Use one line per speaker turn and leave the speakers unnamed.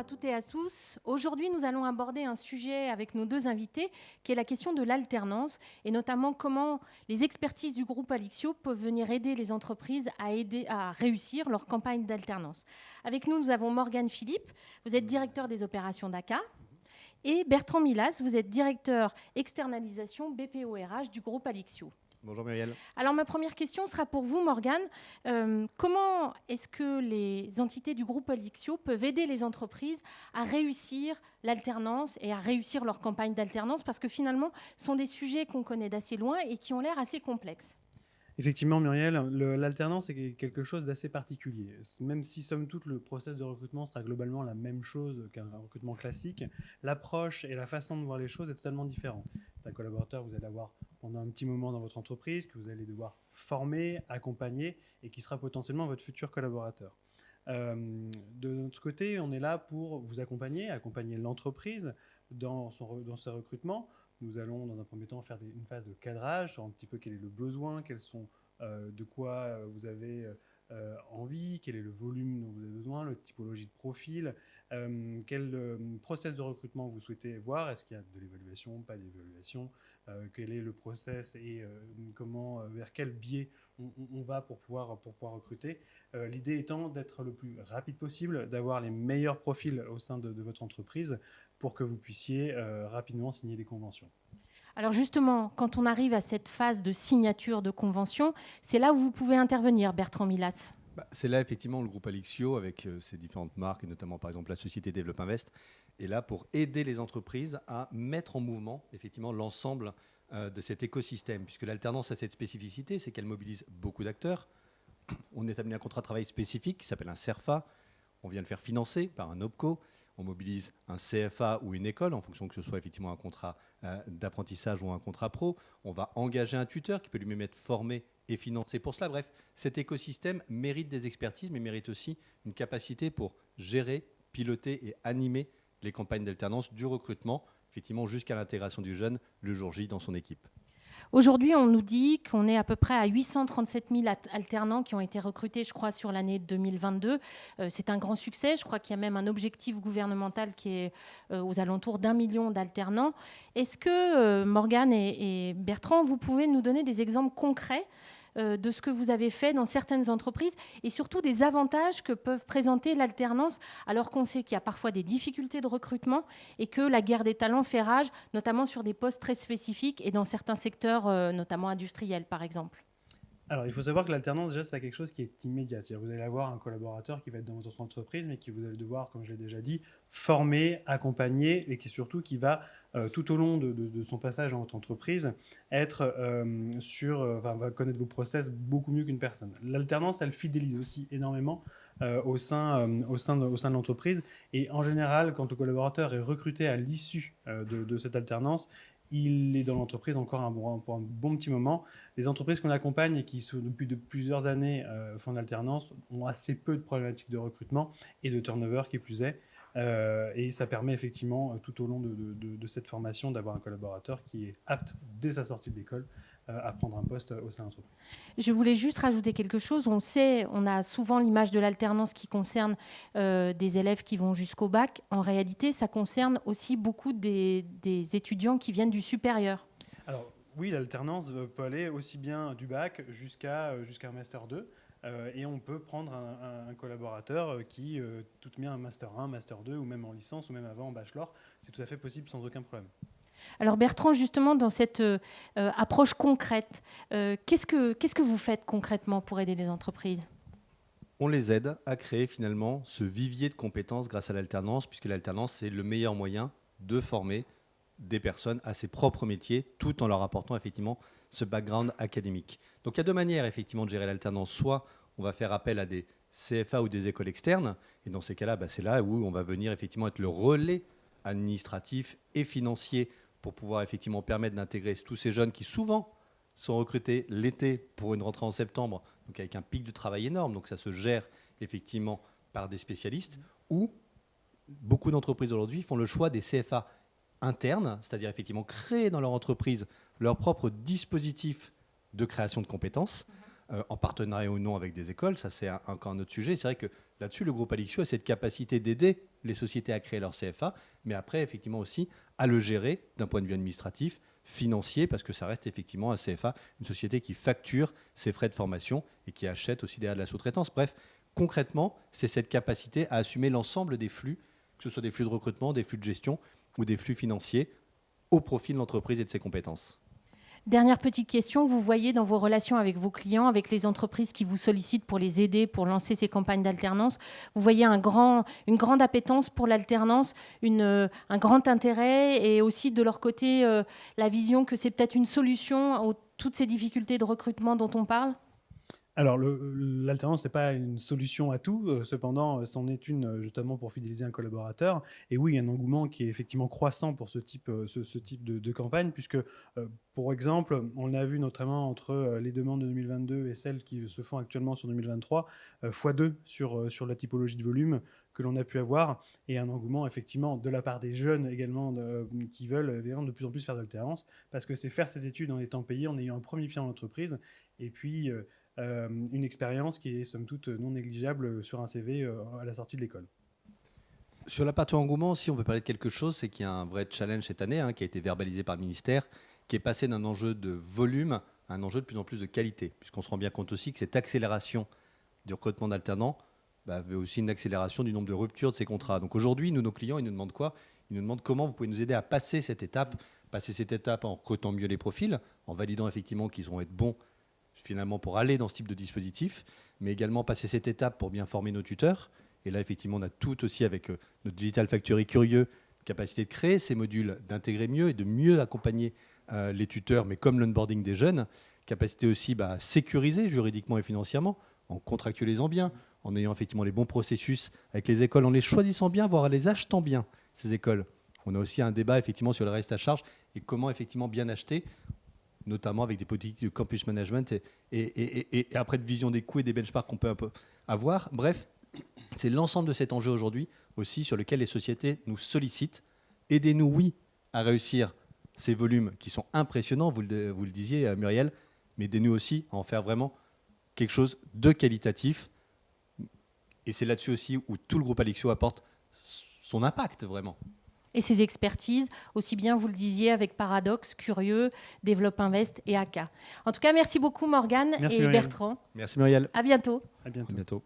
à toutes et à tous. Aujourd'hui, nous allons aborder un sujet avec nos deux invités, qui est la question de l'alternance, et notamment comment les expertises du groupe Alixio peuvent venir aider les entreprises à réussir leur campagne d'alternance. Avec nous, nous avons Morgane Philippe, vous êtes directeur des opérations d'ACA, et Bertrand Milas, vous êtes directeur externalisation BPO-RH du groupe Alixio.
Bonjour Muriel.
Alors ma première question sera pour vous, Morgane. Comment est-ce que les entités du groupe Alixio peuvent aider les entreprises à réussir l'alternance et à réussir leur campagne d'alternance? Parce que finalement, ce sont des sujets qu'on connaît d'assez loin et qui ont l'air assez complexes.
Effectivement, Muriel, l'alternance est quelque chose d'assez particulier. Même si, somme toute, le process de recrutement sera globalement la même chose qu'un recrutement classique, l'approche et la façon de voir les choses est totalement différente. C'est un collaborateur que vous allez avoir pendant un petit moment dans votre entreprise, que vous allez devoir former, accompagner et qui sera potentiellement votre futur collaborateur. De notre côté, on est là pour vous accompagner l'entreprise dans ses recrutements. Nous allons dans un premier temps faire une phase de cadrage sur un petit peu quel est le besoin, de quoi vous avez envie, quel est le volume dont vous avez besoin, la typologie de profil, quel process de recrutement vous souhaitez voir, est-ce qu'il y a de l'évaluation, pas d'évaluation, quel est le process et vers quel biais on va pour pouvoir recruter. L'idée étant d'être le plus rapide possible, d'avoir les meilleurs profils au sein de votre entreprise pour que vous puissiez rapidement signer des conventions.
Alors justement, quand on arrive à cette phase de signature de convention, c'est là où vous pouvez intervenir, Bertrand Milas.
C'est là effectivement le groupe Alixio avec ses différentes marques et notamment par exemple la société Develop Invest est là pour aider les entreprises à mettre en mouvement effectivement l'ensemble de cet écosystème, puisque l'alternance a cette spécificité, c'est qu'elle mobilise beaucoup d'acteurs. On établit un contrat de travail spécifique qui s'appelle un CERFA, on vient le faire financer par un OPCO. On mobilise un CFA ou une école en fonction que ce soit effectivement un contrat d'apprentissage ou un contrat pro. On va engager un tuteur qui peut lui-même être formé et financé pour cela. Bref, cet écosystème mérite des expertises, mais mérite aussi une capacité pour gérer, piloter et animer les campagnes d'alternance du recrutement, effectivement jusqu'à l'intégration du jeune le jour J dans son équipe.
Aujourd'hui, on nous dit qu'on est à peu près à 837 000 alternants qui ont été recrutés, je crois, sur l'année 2022. C'est un grand succès. Je crois qu'il y a même un objectif gouvernemental qui est aux alentours d'1 million d'alternants. Est-ce que, Morgane et Bertrand, vous pouvez nous donner des exemples concrets de ce que vous avez fait dans certaines entreprises et surtout des avantages que peuvent présenter l'alternance alors qu'on sait qu'il y a parfois des difficultés de recrutement et que la guerre des talents fait rage, notamment sur des postes très spécifiques et dans certains secteurs, notamment industriels par exemple.
Alors, il faut savoir que l'alternance, déjà, ce n'est pas quelque chose qui est immédiat. C'est-à-dire que vous allez avoir un collaborateur qui va être dans votre entreprise, mais qui vous allez devoir, comme je l'ai déjà dit, former, accompagner, et qui va, tout au long de son passage dans votre entreprise, va connaître vos process beaucoup mieux qu'une personne. L'alternance, elle fidélise aussi énormément au sein de l'entreprise. Et en général, quand le collaborateur est recruté à l'issue de cette alternance, il est dans l'entreprise encore pour un bon petit moment. Les entreprises qu'on accompagne et qui, depuis de plusieurs années, font de l'alternance, ont assez peu de problématiques de recrutement et de turnover qui plus est. Et ça permet effectivement, tout au long de cette formation, d'avoir un collaborateur qui est apte, dès sa sortie de l'école, à prendre un poste au sein de l'entreprise.
Je voulais juste rajouter quelque chose. On le sait, on a souvent l'image de l'alternance qui concerne des élèves qui vont jusqu'au bac. En réalité, ça concerne aussi beaucoup des étudiants qui viennent du supérieur.
Alors oui, l'alternance peut aller aussi bien du bac jusqu'à un Master 2. Et on peut prendre un collaborateur qui tout bien un Master 1, Master 2, ou même en licence, ou même avant en bachelor. C'est tout à fait possible sans aucun problème.
Alors Bertrand, justement, dans cette approche concrète, qu'est-ce que vous faites concrètement pour aider les entreprises ?
On les aide à créer finalement ce vivier de compétences grâce à l'alternance, puisque l'alternance, c'est le meilleur moyen de former des personnes à ses propres métiers, tout en leur apportant effectivement ce background académique. Donc il y a deux manières effectivement de gérer l'alternance. Soit on va faire appel à des CFA ou des écoles externes, et dans ces cas-là, c'est là où on va venir effectivement être le relais administratif et financier pour pouvoir effectivement permettre d'intégrer tous ces jeunes qui souvent sont recrutés l'été pour une rentrée en septembre, donc avec un pic de travail énorme, donc ça se gère effectivement par des spécialistes, ou beaucoup d'entreprises aujourd'hui font le choix des CFA internes, c'est-à-dire effectivement créer dans leur entreprise leur propre dispositif de création de compétences, en partenariat ou non avec des écoles, ça c'est encore un autre sujet. C'est vrai que Là-dessus, le groupe Alixio a cette capacité d'aider les sociétés à créer leur CFA, mais après, effectivement aussi, à le gérer d'un point de vue administratif, financier, parce que ça reste effectivement un CFA, une société qui facture ses frais de formation et qui achète aussi derrière de la sous-traitance. Bref, concrètement, c'est cette capacité à assumer l'ensemble des flux, que ce soit des flux de recrutement, des flux de gestion ou des flux financiers, au profit de l'entreprise et de ses compétences.
Dernière petite question, vous voyez dans vos relations avec vos clients, avec les entreprises qui vous sollicitent pour les aider, pour lancer ces campagnes d'alternance, vous voyez une grande appétence pour l'alternance, un grand intérêt et aussi de leur côté la vision que c'est peut-être une solution à toutes ces difficultés de recrutement dont on parle ?
Alors, l'alternance n'est pas une solution à tout. Cependant, c'en est une justement pour fidéliser un collaborateur. Et oui, il y a un engouement qui est effectivement croissant pour ce type de campagne, puisque, pour exemple, on l'a vu notamment entre les demandes de 2022 et celles qui se font actuellement sur 2023, x2 sur la typologie de volume que l'on a pu avoir, et un engouement effectivement de la part des jeunes également qui veulent de plus en plus faire de l'alternance, parce que c'est faire ses études en étant payé, en ayant un premier pied en entreprise, et puis une expérience qui est somme toute non négligeable sur un CV à la sortie de l'école.
Sur la partie engouement, si on peut parler de quelque chose, c'est qu'il y a un vrai challenge cette année qui a été verbalisé par le ministère, qui est passé d'un enjeu de volume à un enjeu de plus en plus de qualité, puisqu'on se rend bien compte aussi que cette accélération du recrutement d'alternants veut aussi une accélération du nombre de ruptures de ces contrats. Donc aujourd'hui, nos clients, ils nous demandent quoi ? Ils nous demandent comment vous pouvez nous aider à passer cette étape en recrutant mieux les profils, en validant effectivement qu'ils vont être bons finalement pour aller dans ce type de dispositif, mais également passer cette étape pour bien former nos tuteurs. Et là, effectivement, on a tout aussi avec notre Digital Factory Curieux, capacité de créer ces modules, d'intégrer mieux et de mieux accompagner les tuteurs, mais comme l'onboarding des jeunes, capacité aussi à sécuriser juridiquement et financièrement, en contractualisant bien, en ayant effectivement les bons processus avec les écoles, en les choisissant bien, voire en les achetant bien, ces écoles. On a aussi un débat effectivement sur le reste à charge et comment effectivement bien acheter, notamment avec des politiques de campus management et après de vision des coûts et des benchmarks qu'on peut un peu avoir. Bref, c'est l'ensemble de cet enjeu aujourd'hui aussi sur lequel les sociétés nous sollicitent. Aidez-nous, oui, à réussir ces volumes qui sont impressionnants, vous le disiez Muriel, mais aidez-nous aussi à en faire vraiment quelque chose de qualitatif. Et c'est là-dessus aussi où tout le groupe Alixio apporte son impact vraiment.
Et ses expertises, aussi bien, vous le disiez, avec Paradox, Curieux, Développe Invest et ACA. En tout cas, merci beaucoup Morgane et
Muriel.
Bertrand.
Merci Muriel.
À bientôt.
À bientôt.
À bientôt.